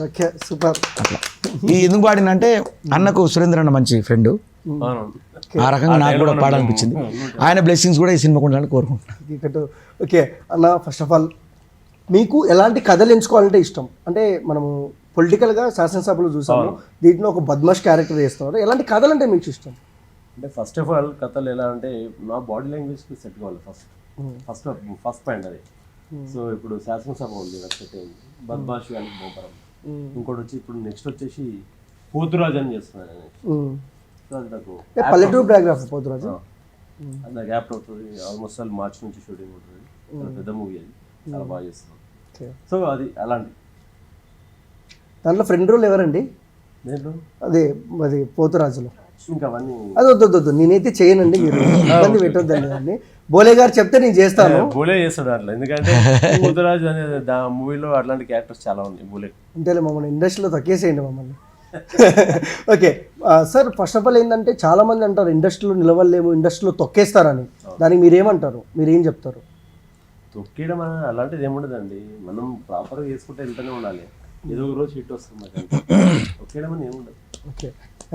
Okay, super. అట్లా ఈ ఎందుకు పాడినంటే అన్నకు సురేంద్ర అన్న మంచి ఫ్రెండ్, అవును. ఆ రకంగా నాకు కూడా పాడాలనిపించింది. ఆయన బ్లెస్సింగ్స్ కూడా ఈ సినిమాకు ఉండాలని కోరుకుంటున్నాను. ఇక్కడ ఓకే అన్న, ఫస్ట్ ఆఫ్ ఆల్ మీకు ఎలాంటి కథలు ఎంచుకోవాలంటే ఇష్టం? అంటే మనము పొలిటికల్గా శాసనసభలో చూసాము, దీంట్లో ఒక బద్మాష్ క్యారెక్టర్ చేస్తున్నారు. ఎలాంటి కథలు అంటే మీకు ఇష్టం? అంటే ఫస్ట్ ఆఫ్ ఆల్ కథలు ఎలా అంటే నా బాడీ లాంగ్వేజ్కి సెట్ కావాలి ఫస్ట్ పాయింట్ అది. సో ఇప్పుడు శాసనసభ ఉంది, నాకు సెట్ అయింది. బద్మాష్ కానీ బొంపరం. ఇంకోటి వచ్చి ఇప్పుడు నెక్స్ట్ వచ్చేసి పోతురాజు అని చేస్తున్నాను నేను. సో అది నాకు పల్లెటూరు బ్యాక్గ్రాఫ్ పోతురాజు, అది నాకు యాప్ట్ అవుతుంది. ఆల్మోస్ట్ ఆల్ మార్చ్ నుంచి షూటింగ్ ఉంటుంది. చాలా పెద్ద మూవీ అది, చాలా బాగా చేస్తున్నాం. సో అది అలాంటి దాంట్లో ఫ్రెండ్ రోల్ ఎవరండి? దేంట్లో అదే అది పోతురాజులో. ఇంకా అవన్నీ అది వద్దు, నేనైతే చేయనండి, మీరు ఇబ్బంది పెట్టొద్దండి దాన్ని. బోలే గారు చెప్తే నేను చేస్తాను. బోలే చేస్తాడు అట్లా, ఎందుకంటే పోతురాజు అనే మూవీలో అట్లాంటి క్యారెక్టర్స్ చాలా ఉన్నాయి. బోలే అంతేలే, మమ్మల్ని ఇండస్ట్రీలో తక్కేసేయండి మమ్మల్ని. Okay sir, first of all ఏంటంటే చాలా మంది అంటారు ఇండస్ట్రీలో నిలవలేము, ఇండస్ట్రీలో తొక్కేస్తారని. దానికి మీరేమంటారు? మీరేం చెప్తారు? తొక్కేయడం అలాంటిది ఏముండదండి, మనం ప్రాపర్గా చేసుకుంటే వెళ్తూనే ఉండాలి. ఏదో ఒక రోజు హిట్ వస్తుంది మాకు, తొక్కేయడం అని ఏముండదు. ఓకే,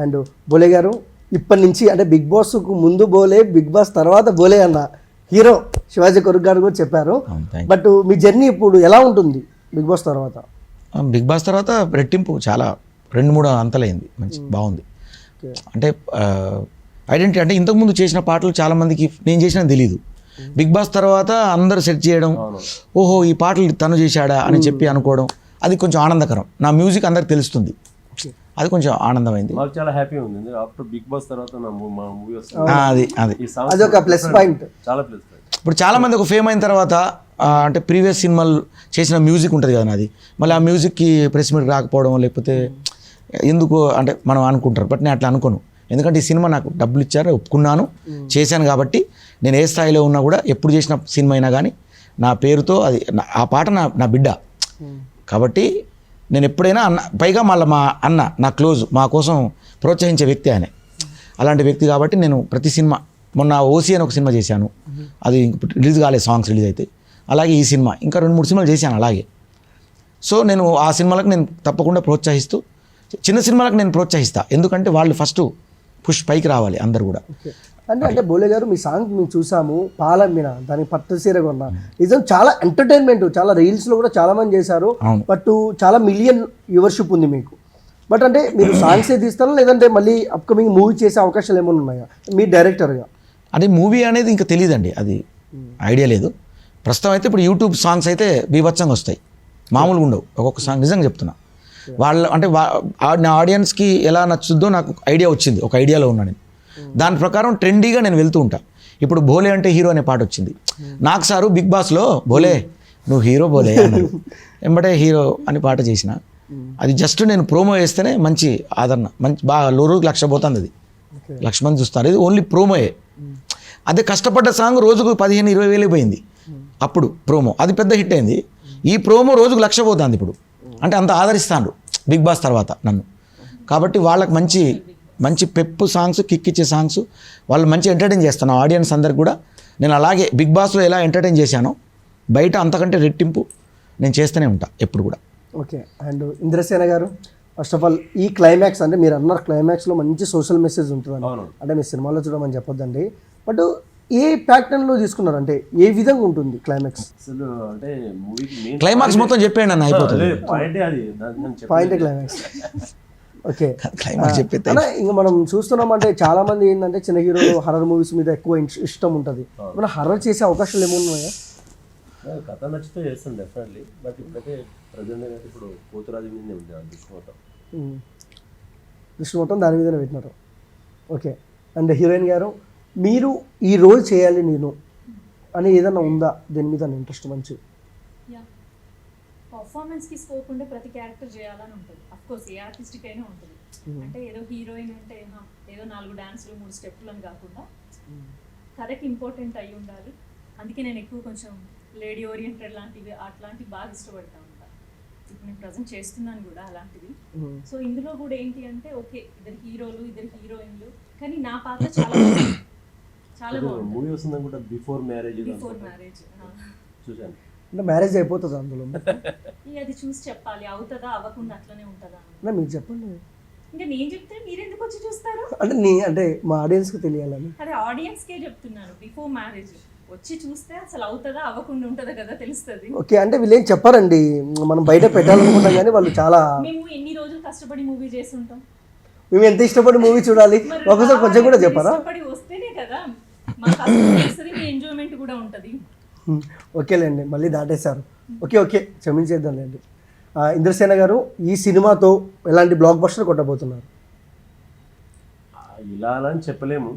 అండ్ బోలే గారు ఇప్పటి నుంచి అంటే బిగ్ బాస్కు ముందు బోలే, బిగ్ బాస్ తర్వాత బోలే అన్న హీరో శివాజీ కొరుక్ గారు కూడా చెప్పారు. బట్ మీ జర్నీ ఇప్పుడు ఎలా ఉంటుంది బిగ్ బాస్ తర్వాత? బిగ్ బాస్ తర్వాత రెట్టింపు చాలా 2-3 అంతలైంది, మంచి బాగుంది. అంటే ఐడెంటిటీ అంటే ఇంతకుముందు చేసిన పాటలు చాలామందికి నేను చేసినా తెలీదు. బిగ్ బాస్ తర్వాత అందరూ సెట్ చేయడం, ఓహో ఈ పాటలు తను చేశాడా అని చెప్పి అనుకోవడం, అది కొంచెం ఆనందకరం. నా మ్యూజిక్ అందరికి తెలుస్తుంది, అది కొంచెం ఆనందమైంది. మాకు చాలా హ్యాపీ ఉంది. ఆఫ్టర్ బిగ్ బాస్ తర్వాత మా మూవీ వస్తుంది, అది ఒక ప్లస్ పాయింట్, చాలా ప్లస్ పాయింట్. ఇప్పుడు చాలామంది ఒక ఫేమ్ అయిన తర్వాత అంటే ప్రీవియస్ సినిమాలు చేసిన మ్యూజిక్ ఉంటుంది కదా నాది, మళ్ళీ ఆ మ్యూజిక్కి ప్రెస్ మీట్ రాకపోవడం లేకపోతే ఎందుకు అంటే మనం అనుకుంటారు. బట్ నేను అట్లా అనుకోను, ఎందుకంటే ఈ సినిమా నాకు డబ్బులు ఇచ్చారు, ఒప్పుకున్నాను, చేశాను. కాబట్టి నేను ఏ స్థాయిలో ఉన్నా కూడా ఎప్పుడు చేసిన సినిమా అయినా కానీ నా పేరుతో అది ఆ పాట నా బిడ్డ కాబట్టి నేను ఎప్పుడైనా అన్న, పైగా మళ్ళీ మా అన్న నా క్లోజ్, మా కోసం ప్రోత్సహించే వ్యక్తి ఆయన, అలాంటి వ్యక్తి. కాబట్టి నేను ప్రతి సినిమా, మొన్న ఓసీ అని ఒక సినిమా చేశాను, అది రిలీజ్ కాలేదు, సాంగ్స్ రిలీజ్ అయితే. అలాగే ఈ సినిమా ఇంకా 2-3 సినిమాలు చేశాను అలాగే. సో నేను ఆ సినిమాలకు నేను తప్పకుండా ప్రోత్సహిస్తూ, చిన్న సినిమాలకు నేను ప్రోత్సహిస్తా, ఎందుకంటే వాళ్ళు ఫస్ట్ పుష్ పైకి రావాలి అందరు కూడా. అంటే బోలే గారు మీ సాంగ్ మేము చూసాము, పాలమ్మిన దానికి పట్టు సీర కొన్నా, నిజం చాలా ఎంటర్టైన్మెంట్, చాలా రీల్స్లో కూడా చాలా మంది చేశారు. బట్ చాలా మిలియన్ వ్యూవర్షిప్ ఉంది మీకు. బట్ అంటే మీరు సాంగ్సే తీస్తారా లేదంటే మళ్ళీ అప్కమింగ్ మూవీ చేసే అవకాశాలు ఏమైనా ఉన్నాయా మీ డైరెక్టర్గా? అది మూవీ అనేది ఇంకా తెలియదండి, అది ఐడియా లేదు. ప్రస్తుతం అయితే ఇప్పుడు యూట్యూబ్ సాంగ్స్ అయితే బీభత్సంగా వస్తాయి, మామూలుగా ఉండవు. ఒక్కొక్క సాంగ్ నిజంగా చెప్తున్నా, వాళ్ళ అంటే నా ఆడియన్స్కి ఎలా నచ్చుద్దో నాకు ఐడియా వచ్చింది, ఒక ఐడియాలో ఉన్నా నేను. దాని ప్రకారం ట్రెండీగా నేను వెళ్తూ ఉంటా. ఇప్పుడు భోలే అంటే హీరో అనే పాట వచ్చింది నాకు, సారు బిగ్ బాస్లో భోలే నువ్వు హీరో భోలే అన్నారు, వెంబడే హీరో అని పాట చేసిన. అది జస్ట్ నేను ప్రోమో వేస్తేనే మంచి ఆదరణ, మంచి బాగా రోజుకి 1,00,000 పోతుంది, అది 1,00,000 మంది చూస్తారు. ఇది ఓన్లీ ప్రోమోయే. అదే కష్టపడ్డ సాంగ్ రోజుకు 15-20 వేలు పోయింది అప్పుడు ప్రోమో, అది పెద్ద హిట్ అయింది. ఈ ప్రోమో రోజుకు 1,00,000 పోతుంది ఇప్పుడు, అంటే అంత ఆదరిస్తాను బిగ్ బాస్ తర్వాత నన్ను. కాబట్టి వాళ్ళకి మంచి మంచి పెప్పు సాంగ్స్, కిక్ ఇచ్చే సాంగ్స్, వాళ్ళు మంచి ఎంటర్టైన్ చేస్తాను ఆడియన్స్ అందరికి కూడా. నేను అలాగే బిగ్ బాస్లో ఎలా ఎంటర్టైన్ చేశానో బయట అంతకంటే రెట్టింపు నేను చేస్తూనే ఉంటా ఎప్పుడు కూడా. ఓకే, అండ్ ఇంద్రసేన గారు, ఫస్ట్ ఆఫ్ ఆల్ ఈ క్లైమాక్స్ అంటే మీరు అన్నారు క్లైమాక్స్లో మంచి సోషల్ మెసేజ్ ఉంటుందని, అంటే మీ సినిమాలో చూడమని చెప్పొద్దండి, బట్ ఏ ప్యాటర్న్లో తీసుకున్నారు, అంటే ఏ విధంగా ఉంటుంది క్లైమాక్స్? అసలు అంటే మూవీకి మెయిన్ క్లైమాక్స్ మొత్తం చెప్పేయండి అన్న, అయిపోతుంది పాయింటే అది, పాయింటే క్లైమాక్స్. ఓకే, క్లైమాక్స్ చెప్పేది ఇంకా మనం చూస్తున్నాం అంటే చాలా మంది ఏంటంటే చిన్న హీరోలు హర్రర్ మూవీస్ మీద ఎక్కువ ఇష్టం ఉంటుంది. మన హర్రర్ చేసే అవకాశాలు ఏమున్నాయా? కథ నచ్చితే చేస్తాను డెఫినెట్లీ, బట్ ఇప్పుడైతే ప్రజెంట్ అయితే ఇప్పుడు పోతురాజు మీదనే ఉంది దృష్టి మొత్తం దాని మీదనే పెట్టినారు. ఓకే, అండ్ హీరోయిన్ గారు, మీరు ఈ రోల్ చేయాలి నేను అని ఏదైనా ఉందా దీని మీద ఇంట్రెస్ట్? మంచి పర్ఫార్మెన్స్కి స్కోప్ ఉంటే ప్రతి క్యారెక్టర్ చేయాలని ఉంటుంది, అఫ్కోర్స్ ఏ ఆర్టిస్ట్కి అయినా ఉంటుంది. అంటే ఏదో హీరోయిన్ అంటే ఏదో 4 డాన్సులు 3 స్టెప్పులు అని కాకుండా కథకి ఇంపార్టెంట్ అయి ఉండాలి. అందుకే నేను ఎక్కువ కొంచెం లేడీ ఓరియంటెడ్ లాంటివి అట్లాంటివి బాగా ఇష్టపడతా ఉంటాను. ఇప్పుడు నేను ప్రజెంట్ చేస్తున్నాను కూడా అలాంటివి. సో ఇందులో కూడా ఏంటి అంటే ఓకే, ఇద్దరు హీరోలు, ఇద్దరు హీరోయిన్లు, కానీ నా పాత్ర చాలా చాలా బాగుంది. మూవీ వస్తుంది కూడా బిఫోర్ మ్యారేజ్ చూసాను, అంటే మ్యారేజ్ అయిపోతుంది అందులో. అది చూసి చెప్పాలి, అవుతుందా అవ్వకుండా అట్లనే ఉంటుందా? మీరు చెప్పండి. ఇంకా నేను చెప్తే మీరు ఎందుకు వచ్చి చూస్తారు? అంటే మా ఆడియన్స్కి తెలియాలని. అదే ఆడియన్స్కే చెప్తున్నాను, బిఫోర్ మ్యారేజ్ వచ్చి చూస్తే అసలు అవుతుందా అవ్వకుండా ఉంటుందా కదా తెలుస్తుంది. ఓకే, అంటే వీళ్ళు ఏం చెప్పారండి, మనం బయట పెట్టాలనుకుంటాం కానీ వాళ్ళు చాలా, మేము ఎన్ని రోజులు కష్టపడి మూవీ చేస్తుంటాం, మేము ఎంత ఇష్టపడి మూవీ చూడాలి, ఒకసారి కొంచెం కూడా చెప్పారా? కష్టపడి వస్తేనే కదా మా కష్టం తెలుస్తుంది, మీ ఎంజాయ్మెంట్ కూడా ఉంటుంది. ఓకేలేండి, మళ్ళీ దాటేశారు. ఓకే క్షమించేద్దాంలేండి. ఇంద్రసేన గారు, ఈ సినిమాతో ఎలాంటి బ్లాక్ బస్టర్ కొట్టబోతున్నారు? ఇలా అని చెప్పలేము,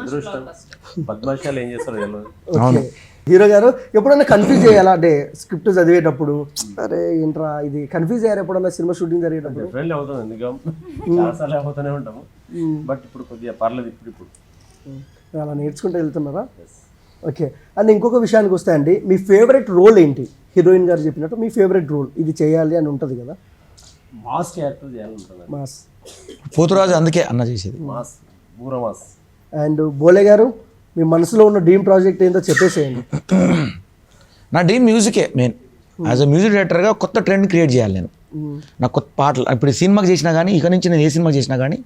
అదృష్టం బద్మాషాలు ఏం చేస్తారో తెలియదు. ఓకే, హీరో గారు ఎప్పుడన్నా కన్ఫ్యూజ్ అయ్యాలా అంటే స్క్రిప్ట్ చదివేటప్పుడు, అరే ఏంట్రా ఇది, కన్ఫ్యూజ్ అయ్యారు ఎప్పుడన్నా సినిమా షూటింగ్ జరిగేటప్పుడు? డెఫినెట్లీ అవుతాం, ఎందుకంటే చాలాసార్లు అవుతూనే ఉంటాము, బట్ ఇప్పుడు కొద్దిగా పర్లేదు. ఇప్పుడు అలా నేర్చుకుంటూ వెళ్తున్నారా? ఓకే, అండ్ ఇంకొక విషయానికి వస్తే అండి, మీ ఫేవరెట్ రోల్ ఏంటి? హీరోయిన్ గారు చెప్పినట్టు మీ ఫేవరెట్ రోల్ ఇది చేయాలి అని ఉంటుంది కదా? మాస్ క్యారెక్టర్ చేయాలంటుంది. మాస్ పోతురాజు అందుకే అన్న చేసేది. మాస్, బూర మాస్. అండ్ బోలే గారు, మీ మనసులో ఉన్న డ్రీమ్ ప్రాజెక్ట్ ఏంటో చెప్పేసేయండి. నా డ్రీమ్ మ్యూజికే మెయిన్. యాజ్ అ మ్యూజిక్ డైరెక్టర్గా కొత్త ట్రెండ్ క్రియేట్ చేయాలి నేను. నా కొత్త పాటలు ఇప్పుడు సినిమాకి చేసినా కానీ, ఇక నుంచి నేను ఏ సినిమాకి చేసినా కానీ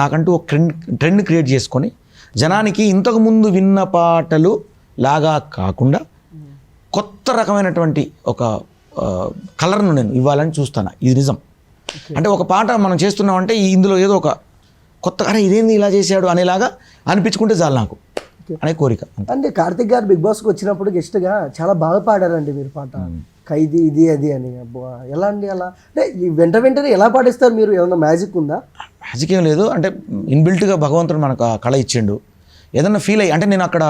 నాకంటూ ఒక ట్రెండ్ క్రియేట్ చేసుకొని జనానికి ఇంతకుముందు విన్న పాటలు లాగా కాకుండా కొత్త రకమైనటువంటి ఒక కలర్ను నేను ఇవ్వాలని చూస్తాను. ఇది నిజం. అంటే ఒక పాట మనం చేస్తున్నామంటే ఇందులో ఏదో ఒక కొత్త, అరే ఇదేంది ఇలా చేశాడు అనేలాగా అనిపించుకుంటే చాలు నాకు అనే కోరిక. అంటే కార్తిక్ గారు బిగ్ బాస్కి వచ్చినప్పుడు గెస్ట్గా చాలా బాగా పాడారండి మీరు పాట, ఖైదీ ఇది అది అని. ఎలా అండి అలా, అంటే ఈ వెంటనే ఎలా పాడిస్తారు మీరు? ఏమన్నా మ్యాజిక్ ఉందా? మ్యాజిక్ ఏం లేదు, అంటే ఇన్బిల్ట్గా భగవంతుడు మనకు ఆ కళ ఇచ్చిండు. ఏదన్నా ఫీల్ అయ్యి, అంటే నేను అక్కడ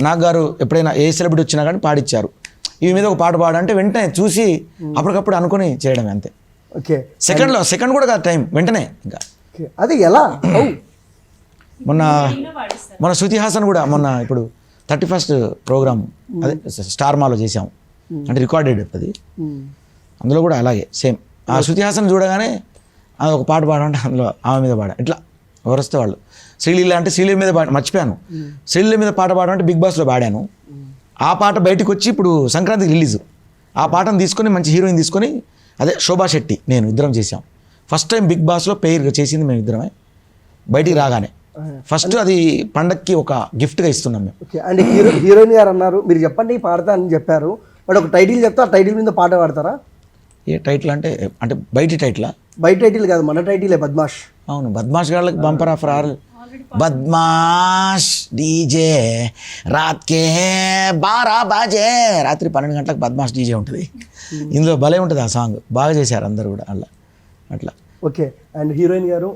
నాగ్ గారు ఎప్పుడైనా ఏ సెలబ్రిటీ వచ్చినా కానీ పాడిచ్చారు, ఇవి మీద ఒక పాట పాడంటే వెంటనే చూసి అప్పటికప్పుడు అనుకుని చేయడమే అంతే. ఓకే, సెకండ్ కూడా కాదు, టైం వెంటనే. ఇంకా అది ఎలా? మొన్న శృతి హాసన్ కూడా మొన్న ఇప్పుడు 31st ప్రోగ్రామ్ అదే స్టార్ మాలో చేసాం, అంటే రికార్డెడ్ అది. అందులో కూడా అలాగే సేమ్ ఆ శృతి హాసన్ చూడగానే అది ఒక పాట పాడంటే అందులో ఆమె మీద పాడా, ఇట్లా ఎవరు వస్తే వాళ్ళు. శ్రీలీల అంటే శ్రీలీల మీద మర్చిపోయాను, శ్రీలీల మీద పాట పాడమంటే బిగ్ బాస్లో పాడాను. ఆ పాట బయటకు వచ్చి ఇప్పుడు సంక్రాంతికి రిలీజ్. ఆ పాటను తీసుకొని మంచి హీరోయిన్ తీసుకొని, అదే శోభా శెట్టి నేను ఇద్దరం చేసాం. ఫస్ట్ టైం బిగ్ బాస్లో పెయిర్గా చేసింది మేము ఇద్దరమే. బయటికి రాగానే ఫస్ట్ అది పండక్కి ఒక గిఫ్ట్గా ఇస్తున్నాం మేము. ఓకే, అంటే హీరోయిన్ గారు అన్నారు మీరు చెప్పండి పాడతా అని చెప్పారు, బట్ ఒక టైటిల్ చెప్తే ఆ టైటిల్ మీద పాట పాడతారా? ఏ టైటిల్ అంటే బయటి టైటిలా? బయట టైటిల్ కాదు, మన టైటిలే, బద్మాష్. అవును, బద్మాష్ గాళ్ళకి బంపర్ ఆఫర్ ఆర్ బద్మాష్ డీజే రాత్కే 12 బాజే, రాత్రి 12 గంటలకు బద్మాష్ డీజే ఉంటుంది. ఇందులో భలే ఉంటుంది ఆ సాంగ్, బాగా చేశారు అందరు కూడా అలా అట్లా. ఓకే, అండ్ హీరోయిన్ గారు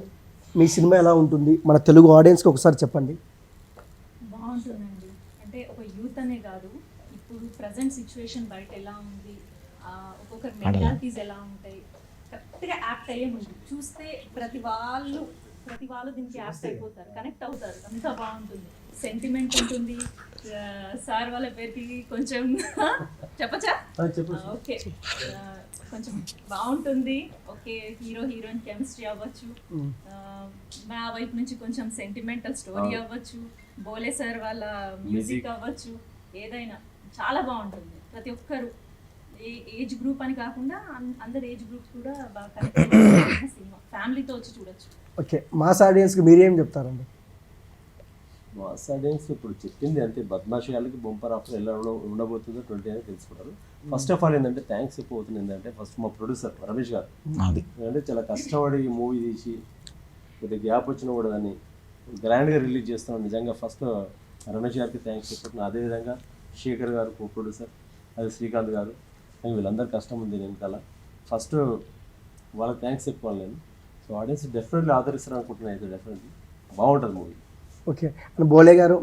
మీ సినిమా ఎలా ఉంటుంది మన తెలుగు ఆడియన్స్కి ఒకసారి చెప్పండి. బాగుంటుందండి, అంటే ఒక యూత్ అనే కాదు, ఇప్పుడు ప్రజెంట్ సిచ్యువేషన్ బయట ఎలా ఉంది, ఒక్కొక్కరి మెంటాలిటీస్ ఎలా ఉంటాయి, కరెక్ట్గా యాక్ట్ అయ్యే ముందు చూస్తే ప్రతి వాళ్ళు దీనికి యాక్ట్ అయిపోతారు, కనెక్ట్ అవుతారు, అంతా బాగుంటుంది. సెంటిమెంట్ ఉంటుంది. సార్ వాళ్ళ పేరుకి కొంచెం చెప్పచ్చా? ఓకే, కొంచెం బాగుంటుంది. ఓకే, హీరో హీరోయిన్ కెమిస్ట్రీ అవ్వచ్చు, మా వైపు నుంచి కొంచెం సెంటిమెంటల్ స్టోరీ అవ్వచ్చు, బోలే సార్ వాళ్ళ మ్యూజిక్ అవ్వచ్చు, ఏదైనా చాలా బాగుంటుంది. ప్రతి ఒక్కరు ఏజ్ గ్రూప్ అని కాకుండా అందరు ఏజ్ గ్రూప్స్ కూడా బాగా కనెక్ట్ అయ్యే సినిమా, ఫ్యామిలీతో వచ్చి చూడొచ్చు. ఓకే, మాస్ ఆడియన్స్కి మీరేం చెప్తారండి? మాస్ ఆడియన్స్ ఇప్పుడు చెప్పింది అంతే, బద్మాషి వాళ్ళకి బొంపర్ ఆఫర్ ఎలా ఉండబోతుందో 20 అని తెలుసుకున్నారు. ఫస్ట్ ఆఫ్ ఆల్ ఏంటంటే థ్యాంక్స్ చెప్పబోతుంది ఏంటంటే, ఫస్ట్ మా ప్రొడ్యూసర్ రమేష్ గారు అంటే చాలా కష్టపడి మూవీ తీసి కొద్దిగా గ్యాప్ వచ్చినా కూడా దాన్ని గ్రాండ్గా రిలీజ్ చేస్తున్నాం. నిజంగా ఫస్ట్ రమేష్ గారికి థ్యాంక్స్ చెప్పడం. అదేవిధంగా శేఖర్ గారు కో ప్రొడ్యూసర్, అదే శ్రీకాంత్ గారు, వీళ్ళందరూ కష్టం ఉంది వెనకాల. ఫస్ట్ వాళ్ళకి థ్యాంక్స్ చెప్పుకోవాలి నేను. సో ఆడియన్స్ డెఫినెట్లీ ఆదరిస్తారు అనుకుంటున్నాను, అయితే డెఫినెట్లీ బాగుంటుంది మూవీ. ఓకే, అండ్ బోలే గారు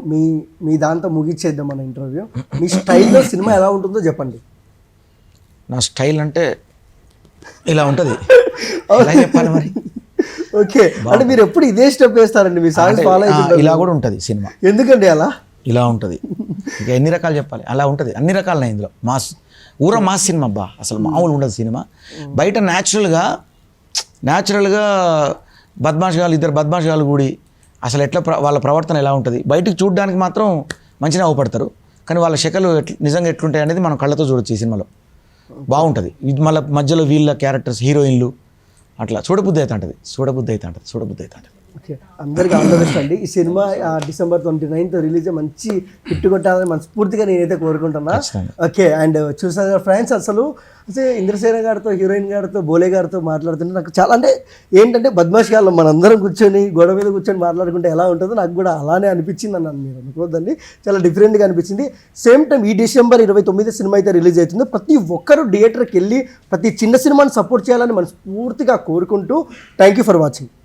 మీ దాంతో ముగిచ్చేద్దాం మన ఇంటర్వ్యూ. మీ స్టైల్లో సినిమా ఎలా ఉంటుందో చెప్పండి. నా స్టైల్ అంటే ఇలా ఉంటుంది, చెప్పాలి మరి. ఓకే, అంటే మీరు ఎప్పుడు ఇదే స్టెప్ వేస్తారండి, మీ సాంగ్స్ ఫాలో అయితే ఇలా కూడా ఉంటుంది సినిమా. ఎందుకండి అలా? ఇలా ఉంటుంది. ఇక ఎన్ని రకాలు చెప్పాలి, అలా ఉంటుంది, అన్ని రకాలనే. ఇందులో మాస్ మాస్ సినిమా అబ్బా, అసలు మామూలు ఉండదు సినిమా. బయట న్యాచురల్గా బద్మాష్ గారు, ఇద్దరు బద్మాష్ గారు కూడి అసలు ఎట్లా వాళ్ళ ప్రవర్తన ఎలా ఉంటుంది, బయటికి చూడడానికి మాత్రం మంచిగా అవపడతారు, కానీ వాళ్ళ శకలు నిజంగా ఎట్లుంటాయి అనేది మనం కళ్ళతో చూడొచ్చు ఈ సినిమాలో. బాగుంటుంది. ఇది మళ్ళీ మధ్యలో వీళ్ళ క్యారెక్టర్స్, హీరోయిన్లు అట్లా చూడబుద్ధి అవుతుంటుంది. ఓకే, అందరికీ ఆల్ ద బెస్ట్ అండి. ఈ సినిమా December 29th రిలీజ్ మంచి హిట్ కొట్టాలని మనస్ఫూర్తిగా నేనైతే కోరుకుంటున్నా. ఖచ్చితంగా. ఓకే, అండ్ చూసారు ఫ్రెండ్స్, అసలు ఇంద్రసేన గారితో, హీరోయిన్ గారితో, బోలే గారితో మాట్లాడుతుంటే నాకు చాలా అంటే ఏంటంటే బద్మాష్ గారు మనందరం కూర్చొని గొడవ మీద కూర్చొని మాట్లాడుకుంటే ఎలా ఉంటుందో నాకు కూడా అలానే అనిపించింది అన్నాను. మీరు అనుకోవద్దండి, చాలా డిఫరెంట్గా అనిపించింది. సేమ్ టైం ఈ December 29 సినిమా అయితే రిలీజ్ అవుతుంది. ప్రతి ఒక్కరూ థియేటర్కి వెళ్ళి ప్రతి చిన్న సినిమాని సపోర్ట్ చేయాలని మనస్ఫూర్తిగా కోరుకుంటూ థ్యాంక్ యూ ఫర్ వాచింగ్.